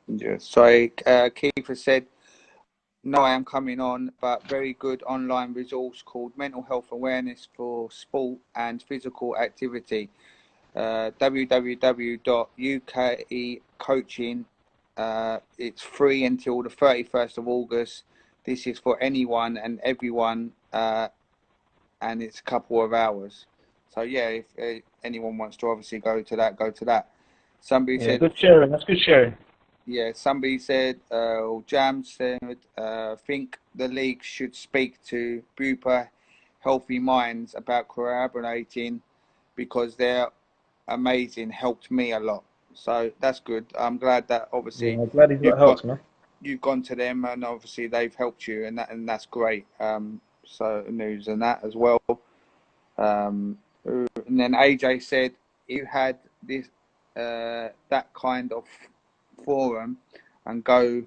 Yeah. Sorry, Keith has said, no, I am coming on, but very good online resource called Mental Health Awareness for Sport and Physical Activity. www.ukcoaching. It's free until the 31st of August. This is for anyone and everyone, and it's a couple of hours. So yeah, if anyone wants to obviously go to that, go to that. Somebody
Yeah,
said,
good sharing. That's good sharing.
yeah, somebody said, or Jam said, think the league should speak to Bupa Healthy Minds about collaborating because they're amazing, helped me a lot. So that's good. I'm glad that
Yeah,
obviously
I'm glad he's got
you've got
help, man.
you've gone to them and obviously they've helped you and that's great. So news and that as well. And then AJ said you had this that kind of forum and go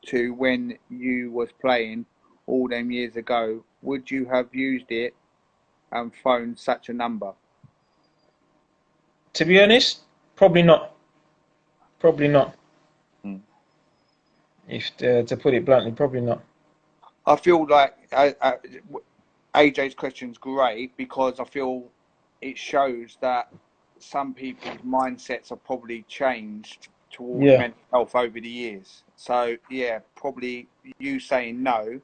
to when you was playing all them years ago. Would you have used it and phoned such a number?
To be honest, probably not. Probably not.
Hmm.
If to put it bluntly, probably not.
I feel like AJ's question's great because I feel it shows that some people's mindsets have probably changed towards
Yeah.
mental health over the years. So yeah, probably you saying no,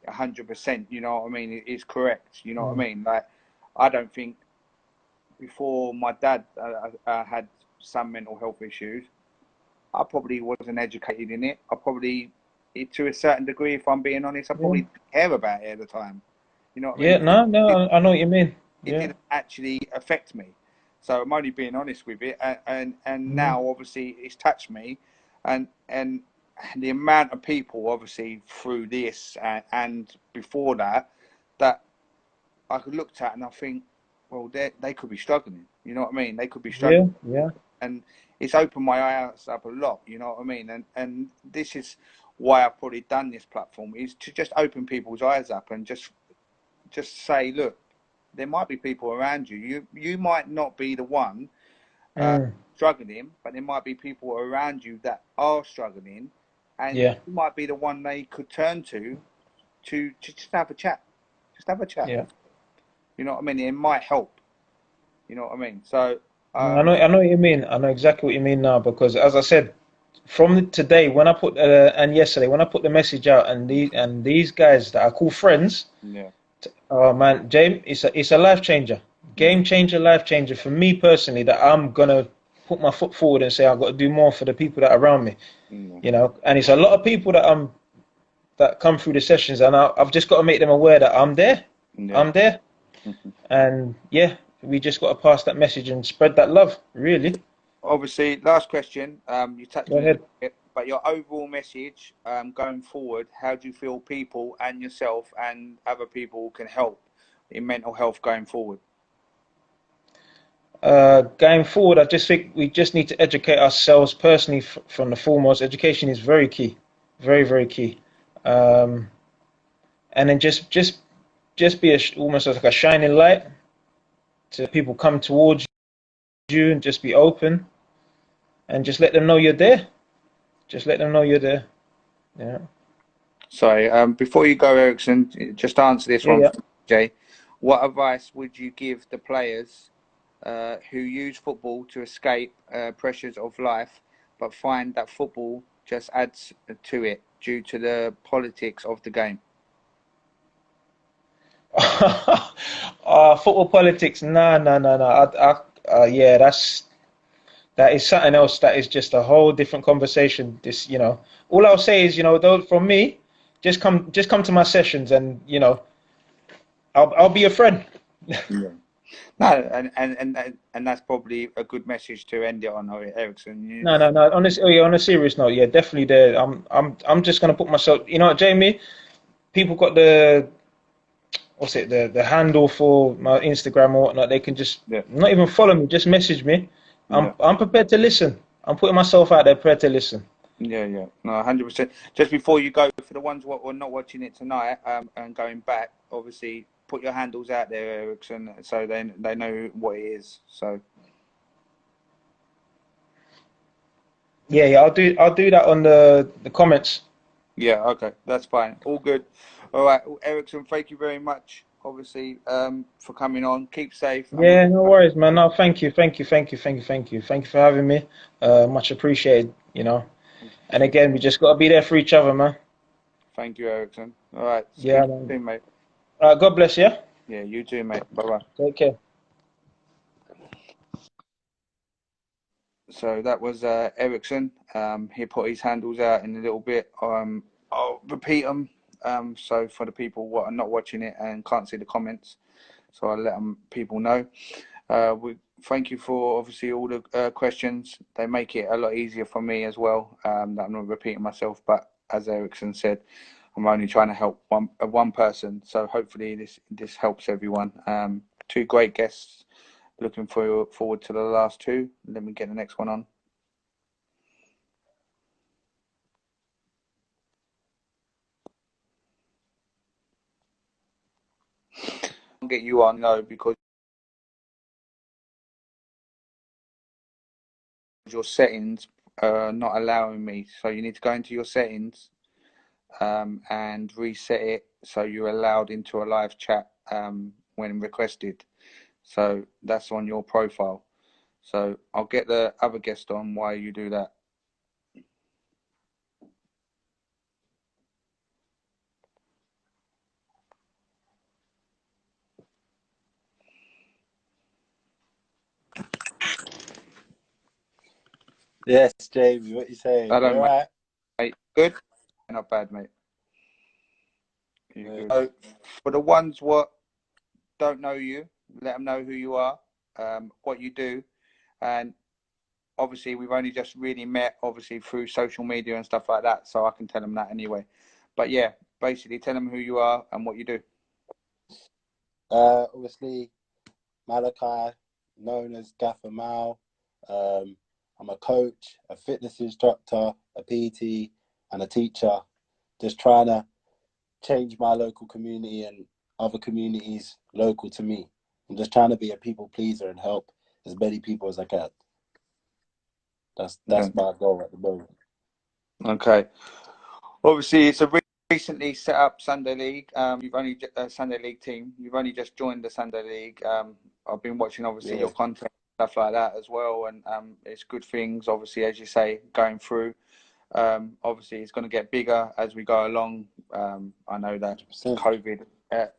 100%. You know what I mean? It is correct. You know what I
Mm.
mean? Like I don't think before my dad had some mental health issues, I probably wasn't educated in it. I probably, to a certain degree, if I'm being honest, I
Yeah.
probably didn't care about it at the time. You know what I mean?
Yeah.
Because
No. No. I know what you mean.
it
Yeah.
didn't actually affect me. So I'm only being honest with it, and
Mm.
now obviously it's touched me, and the amount of people obviously through this and before that that I could look at and I think, well, they could be struggling. You know what I mean? They could be
Yeah.
struggling,
Yeah.
and it's opened my eyes up a lot. You know what I mean? And this is why I've probably done this platform is to just open people's eyes up and just say, look, there might be people around you. You might not be the one uh,
Mm.
struggling, but there might be people around you that are struggling, and
Yeah.
you might be the one they could turn to just have a chat. Just have a chat.
Yeah.
You know what I mean? It might help. You know what I mean? So,
No, I know what you mean. I know exactly what you mean now because, as I said, from today when I put and yesterday when I put the message out, and these guys that I call friends,
yeah,
oh man, James, it's a life changer, game changer, life changer for me personally. That I'm gonna put my foot forward and say I've got to do more for the people that are around me.
yeah,
You know, and it's a lot of people that come through the sessions, and I've just got to make them aware that I'm there.
yeah.
I'm there, and yeah, we just got to pass that message and spread that love. Really.
Obviously, last question. You touched
Go
on it a
ahead.
little bit, but your overall message going forward, how do you feel people and yourself and other people can help in mental health going forward?
Going forward, I just think we just need to educate ourselves personally from the foremost. Education is very key, very, very key. Um, and then just be almost like a shining light to people come towards you and just be open and just let them know you're there. Just let them know you're there. Yeah.
So, before you go, Errison, just answer this
Yeah,
one,
yeah.
Jay. What advice would you give the players who use football to escape pressures of life, but find that football just adds to it due to the politics of the game?
Football politics. No, no, no, no. Yeah, that is something else. That is just a whole different conversation. All I'll say is, though, from me, just come to my sessions, and I'll be your friend.
Yeah. No, and that's probably a good message to end it on, Errison.
No, no, no. On a serious note, yeah, definitely there. I'm just gonna put myself. You know what, Jamie? People got the handle for my Instagram or whatnot. They can just
Yeah,
not even follow me. Just message me.
yeah,
I'm prepared to listen. I'm putting myself out there, prepared to listen.
yeah. No, 100%. Just before you go, for the ones who are not watching it tonight, and going back, obviously put your handles out there, Errison, so they know what it is. So
Yeah, yeah. I'll do that on the comments.
yeah, okay, that's fine. All good. All right, Errison, thank you very much, obviously, for coming on. Keep safe, and
Yeah, no worries, man. No, thank you, thank you, thank you, thank you, thank you, thank you for having me. Much appreciated. And again, we just gotta be there for each other, man.
thank you, Errison. All right, speak
Yeah,
to
man.
you soon, mate.
God bless you.
Yeah, you too, mate. Bye bye.
Take care.
So that was Errison. He put his handles out in a little bit. I'll repeat them. So for the people what are not watching it and can't see the comments, so I'll let people know. We thank you for obviously all the questions. They make it a lot easier for me as well. That I'm not repeating myself, but as Errison said, I'm only trying to help one person. So hopefully this helps everyone. Two great guests. Looking forward to the last two. Let me get the next one on. I'll get you on though because your settings are not allowing me. So you need to go into your settings and reset it so you're allowed into a live chat when requested. So that's on your profile. So I'll get the other guest on while you do that.
Yes, Jamie, what you saying?
I
You
don't,
all right?
mate. Good? Not bad, mate. You
Good.
good? So for the ones what don't know you, let them know who you are, what you do, and obviously we've only just really met obviously through social media and stuff like that, so I can tell them that anyway. But yeah, basically tell them who you are and what you do.
Obviously, Malachi, known as Gaffer Mal. I'm a coach, a fitness instructor, a PT, and a teacher. Just trying to change my local community and other communities local to me. I'm just trying to be a people pleaser and help as many people as I can. That's
Okay.
my goal at the moment.
Okay. Obviously, it's a recently set up Sunday League. You've only Sunday League team. You've only just joined the Sunday League. I've been watching obviously
Yeah.
your content stuff like that as well, and it's good things. Obviously, as you say, going through. Obviously, it's going to get bigger as we go along. I know that
100%.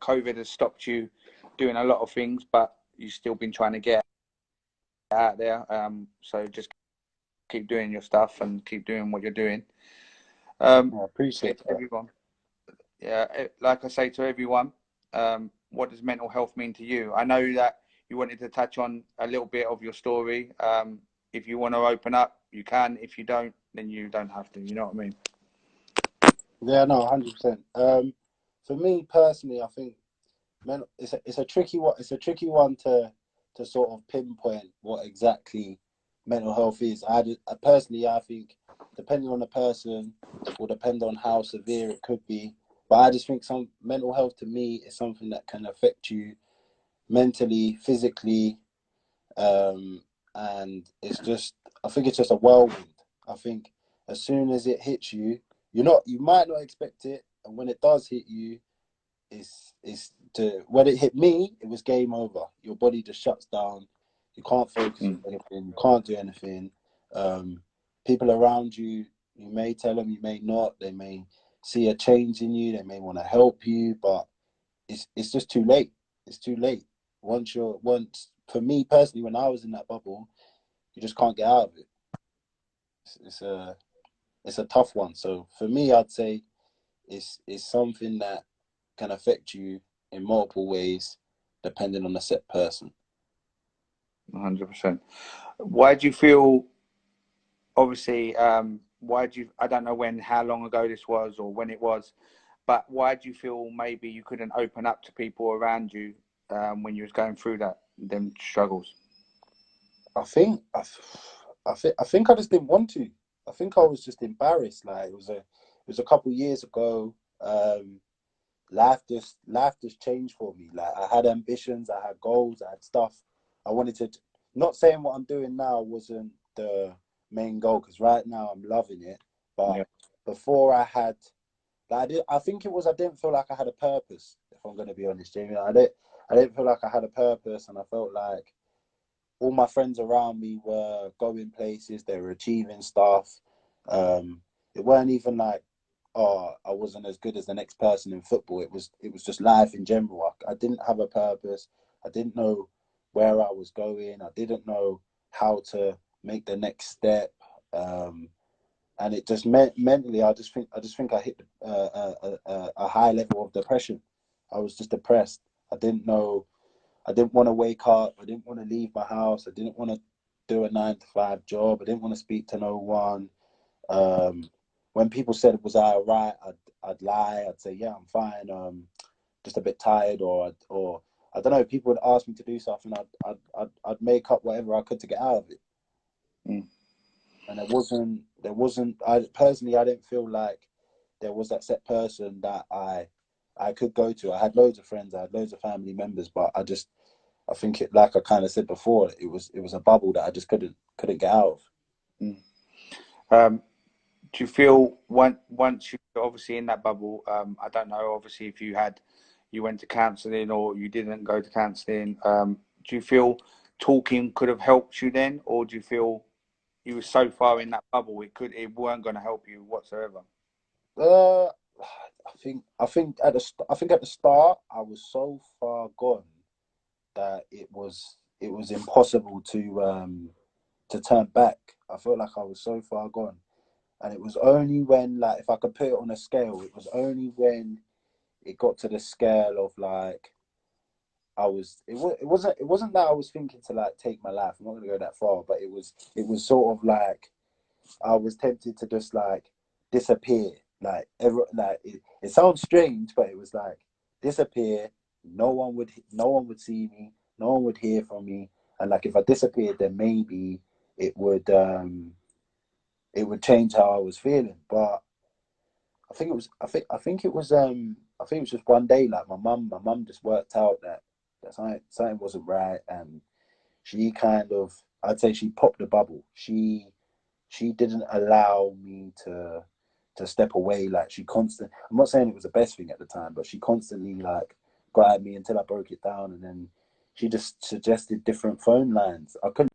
COVID has stopped you doing a lot of things, but you've still been trying to get out there. So just keep doing your stuff and keep doing what you're doing.
I
Say
appreciate
to
that.
everyone, yeah, like I say to everyone, what does mental health mean to you? I know that you wanted to touch on a little bit of your story. If you want to open up, you can. If you don't, then you don't have to. You know what I mean?
Yeah, no, 100%. For me personally, I think it's a tricky one. It's a tricky one to sort of pinpoint what exactly mental health is. Personally, I think depending on the person will depend on how severe it could be. But I just think some mental health to me is something that can affect you mentally, physically, and I think it's just a whirlwind. I think as soon as it hits you, you might not expect it, and when it does hit you, when it hit me, it was game over. Your body just shuts down. You can't focus on anything. You can't do anything. People around you, you may tell them, you may not. They may see a change in you. They may want to help you, but it's just too late. It's too late. For me personally, when I was in that bubble, you just can't get out of it. It's a tough one. So for me, I'd say it's something that can affect you in multiple ways, depending on the set person.
100%. Why do you feel? Obviously, why do you? I don't know how long ago this was, or when it was, but why do you feel maybe you couldn't open up to people around you when you was going through them struggles?
I think I just didn't want to. I think I was just embarrassed. Like it was a couple years ago. Life just changed for me. Like I had ambitions, I had goals, I had stuff I wanted to. Not saying what I'm doing now wasn't the main goal, because right now I'm loving it. But
Yeah.
before I think it was I didn't feel like I had a purpose. If I'm going to be honest, Jamie, I didn't feel like I had a purpose, and I felt like all my friends around me were going places, they were achieving stuff. It weren't even like, oh, I wasn't as good as the next person in football. It was just life in general. I didn't have a purpose. I didn't know where I was going. I didn't know how to make the next step. And it just meant mentally, I just think I hit a high level of depression. I was just depressed. I didn't know. I didn't want to wake up. I didn't want to leave my house. I didn't want to do a 9 to 5 job. I didn't want to speak to no one. Um, when people said, "Was I alright?" I'd lie. I'd say, "Yeah, I'm fine. Just a bit tired," or I don't know. People would ask me to do something. I'd make up whatever I could to get out of it.
Mm.
And there wasn't. I personally, I didn't feel like there was that set person that I could go to. I had loads of friends. I had loads of family members, but I think it, like I kind of said before, it was a bubble that I just couldn't get out of.
Mm. Um, do you feel once you're obviously in that bubble? I don't know. Obviously, if you went to counselling or you didn't go to counselling, do you feel talking could have helped you then, or do you feel you were so far in that bubble it weren't going to help you whatsoever?
Uh, I think at the start I was so far gone that it was impossible to turn back. I felt like I was so far gone, and it was only when, like, if I could put it on a scale, it was only when it got to the scale of like it wasn't that I was thinking to like take my life. I'm not gonna go that far, but it was sort of like I was tempted to just like disappear. It sounds strange, but it was like disappear. No one would see me. No one would hear from me. And like if I disappeared, then maybe it would um it would change how I was feeling. But I think it was just one day. Like my mum just worked out that something wasn't right, and she kind of, I'd say, she popped the bubble. She didn't allow me to step away. Like I'm not saying it was the best thing at the time, but she constantly like got at me until I broke it down, and then she just suggested different phone lines. I couldn't